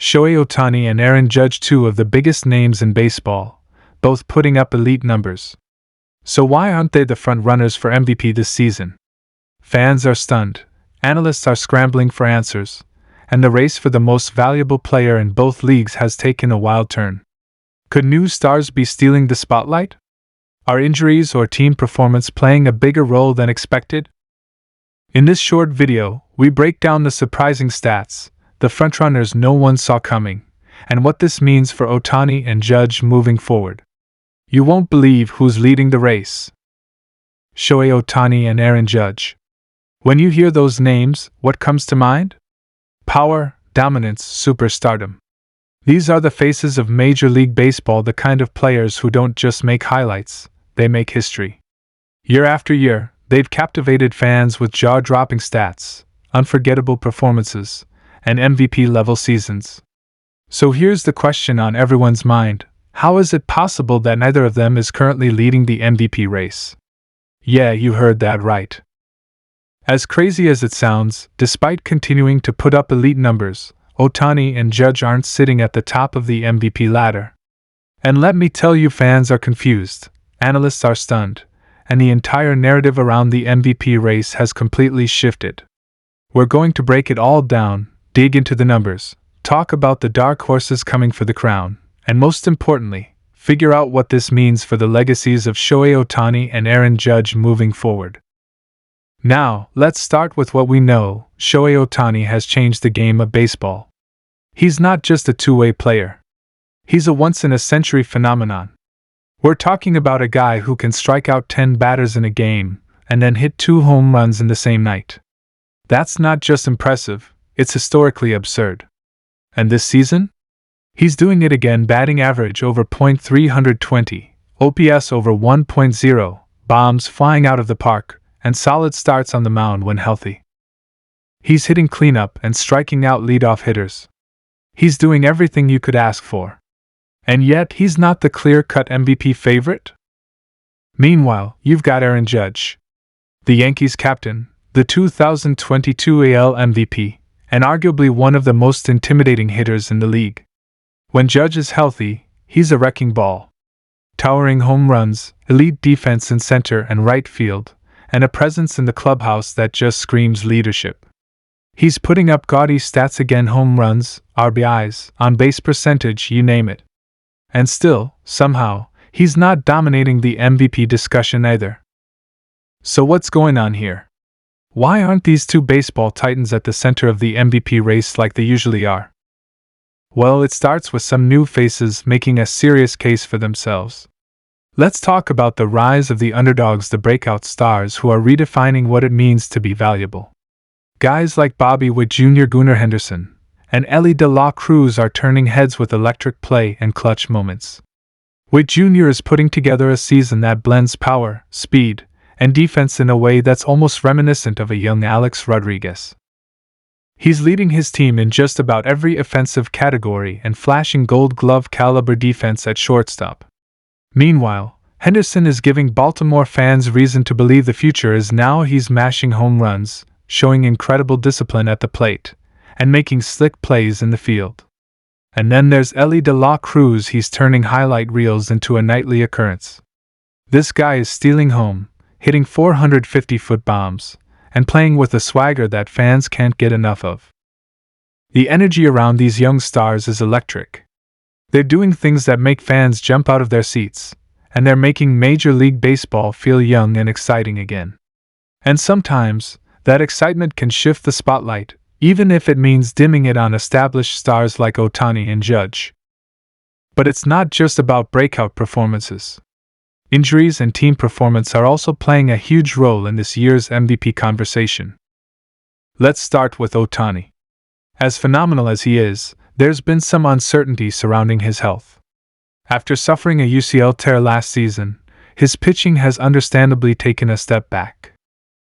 Shohei Ohtani and Aaron Judge, two of the biggest names in baseball, both putting up elite numbers. So why aren't they the frontrunners for MVP this season? Fans are stunned, analysts are scrambling for answers, and the race for the most valuable player in both leagues has taken a wild turn. Could new stars be stealing the spotlight? Are injuries or team performance playing a bigger role than expected? In this short video, we break down the surprising stats, the frontrunners no one saw coming, and what this means for Ohtani and Judge moving forward. You won't believe who's leading the race. Shohei Ohtani and Aaron Judge. When you hear those names, what comes to mind? Power, dominance, superstardom. These are the faces of Major League Baseball, the kind of players who don't just make highlights, they make history. Year after year, they've captivated fans with jaw-dropping stats, unforgettable performances, and MVP-level seasons. So here's the question on everyone's mind: how is it possible that neither of them is currently leading the MVP race? Yeah, you heard that right. As crazy as it sounds, despite continuing to put up elite numbers, Ohtani and Judge aren't sitting at the top of the MVP ladder. And let me tell you, fans are confused, analysts are stunned, and the entire narrative around the MVP race has completely shifted. We're going to break it all down, dig into the numbers, talk about the dark horses coming for the crown, and most importantly, figure out what this means for the legacies of Shohei Ohtani and Aaron Judge moving forward. Now, let's start with what we know. Shohei Ohtani has changed the game of baseball. He's not just a two-way player. He's a once-in-a-century phenomenon. We're talking about a guy who can strike out 10 batters in a game, and then hit 2 home runs in the same night. That's not just impressive, it's historically absurd. And this season? He's doing it again, batting average over .320, OPS over 1.0, bombs flying out of the park, and solid starts on the mound when healthy. He's hitting cleanup and striking out leadoff hitters. He's doing everything you could ask for. And yet, he's not the clear-cut MVP favorite? Meanwhile, you've got Aaron Judge, the Yankees captain, the 2022 AL MVP, and arguably one of the most intimidating hitters in the league. When Judge is healthy, he's a wrecking ball. Towering home runs, elite defense in center and right field, and a presence in the clubhouse that just screams leadership. He's putting up gaudy stats again: home runs, RBIs, on-base percentage, you name it. And still, somehow, he's not dominating the MVP discussion either. So what's going on here? Why aren't these two baseball titans at the center of the MVP race like they usually are? Well, it starts with some new faces making a serious case for themselves. Let's talk about the rise of the underdogs, the breakout stars who are redefining what it means to be valuable. Guys like Bobby Witt Jr., Gunnar Henderson, and Elly De La Cruz are turning heads with electric play and clutch moments. Witt Jr. is putting together a season that blends power, speed, and defense in a way that's almost reminiscent of a young Alex Rodriguez. He's leading his team in just about every offensive category and flashing Gold Glove caliber defense at shortstop. Meanwhile, Henderson is giving Baltimore fans reason to believe the future is now. He's mashing home runs, showing incredible discipline at the plate, and making slick plays in the field. And then there's Elly De La Cruz. He's turning highlight reels into a nightly occurrence. This guy is stealing home, hitting 450-foot bombs, and playing with a swagger that fans can't get enough of. The energy around these young stars is electric. They're doing things that make fans jump out of their seats, and they're making Major League Baseball feel young and exciting again. And sometimes, that excitement can shift the spotlight, even if it means dimming it on established stars like Ohtani and Judge. But it's not just about breakout performances. Injuries and team performance are also playing a huge role in this year's MVP conversation. Let's start with Ohtani. As phenomenal as he is, there's been some uncertainty surrounding his health. After suffering a UCL tear last season, his pitching has understandably taken a step back.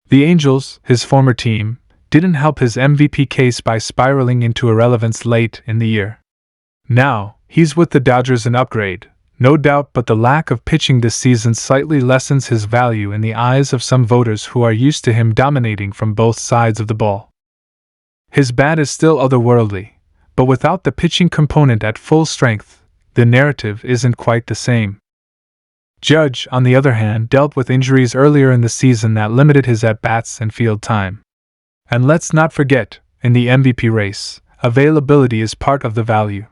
The Angels, his former team, didn't help his MVP case by spiraling into irrelevance late in the year. Now, he's with the Dodgers, an upgrade, no doubt, but the lack of pitching this season slightly lessens his value in the eyes of some voters who are used to him dominating from both sides of the ball. His bat is still otherworldly, But without the pitching component at full strength, the narrative isn't quite the same. Judge, on the other hand, dealt with injuries earlier in the season that limited his at-bats and field time. And let's not forget, in the MVP race, availability is part of the value.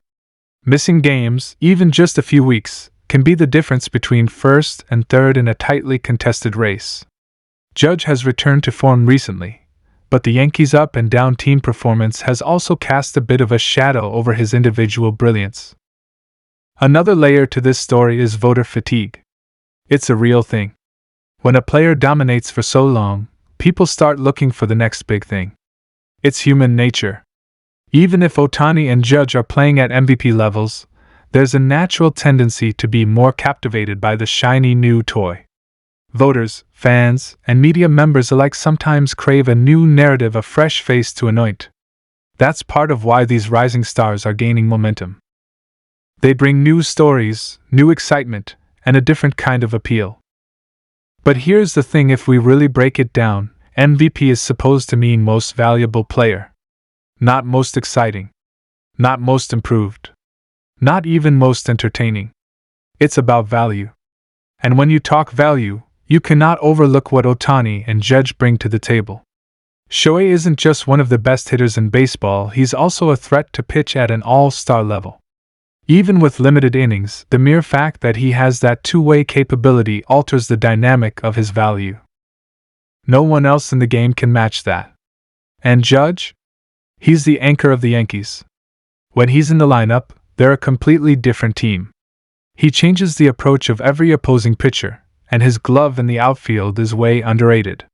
Missing games, even just a few weeks, can be the difference between first and third in a tightly contested race. Judge has returned to form recently, but the Yankees' up and down team performance has also cast a bit of a shadow over his individual brilliance. Another layer to this story is voter fatigue. It's a real thing. When a player dominates for so long, people start looking for the next big thing. It's human nature. Even if Ohtani and Judge are playing at MVP levels, there's a natural tendency to be more captivated by the shiny new toy. Voters, fans, and media members alike sometimes crave a new narrative, a fresh face to anoint. That's part of why these rising stars are gaining momentum. They bring new stories, new excitement, and a different kind of appeal. But here's the thing: if we really break it down, MVP is supposed to mean most valuable player. Not most exciting. Not most improved. Not even most entertaining. It's about value. And when you talk value, you cannot overlook what Ohtani and Judge bring to the table. Shohei isn't just one of the best hitters in baseball, he's also a threat to pitch at an all-star level. Even with limited innings, the mere fact that he has that two-way capability alters the dynamic of his value. No one else in the game can match that. And Judge? He's the anchor of the Yankees. When he's in the lineup, they're a completely different team. He changes the approach of every opposing pitcher, and his glove in the outfield is way underrated.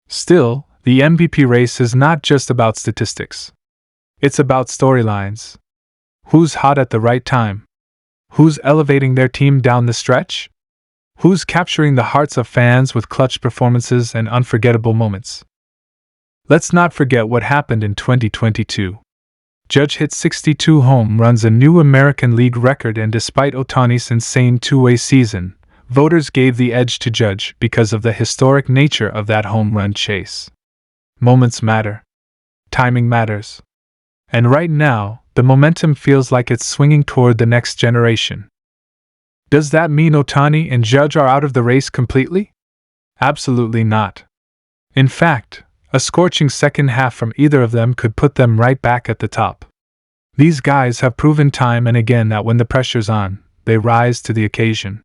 Still, the MVP race is not just about statistics. It's about storylines. Who's hot at the right time? Who's elevating their team down the stretch? Who's capturing the hearts of fans with clutch performances and unforgettable moments? Let's not forget what happened in 2022. Judge hit 62 home runs, a new American League record, and despite Ohtani's insane two-way season, voters gave the edge to Judge because of the historic nature of that home run chase. Moments matter. Timing matters. And right now, the momentum feels like it's swinging toward the next generation. Does that mean Ohtani and Judge are out of the race completely? Absolutely not. In fact, a scorching second half from either of them could put them right back at the top. These guys have proven time and again that when the pressure's on, they rise to the occasion.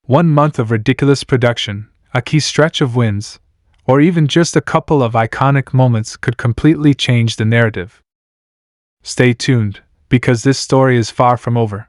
1 month of ridiculous production, a key stretch of wins, or even just a couple of iconic moments could completely change the narrative. Stay tuned, because this story is far from over.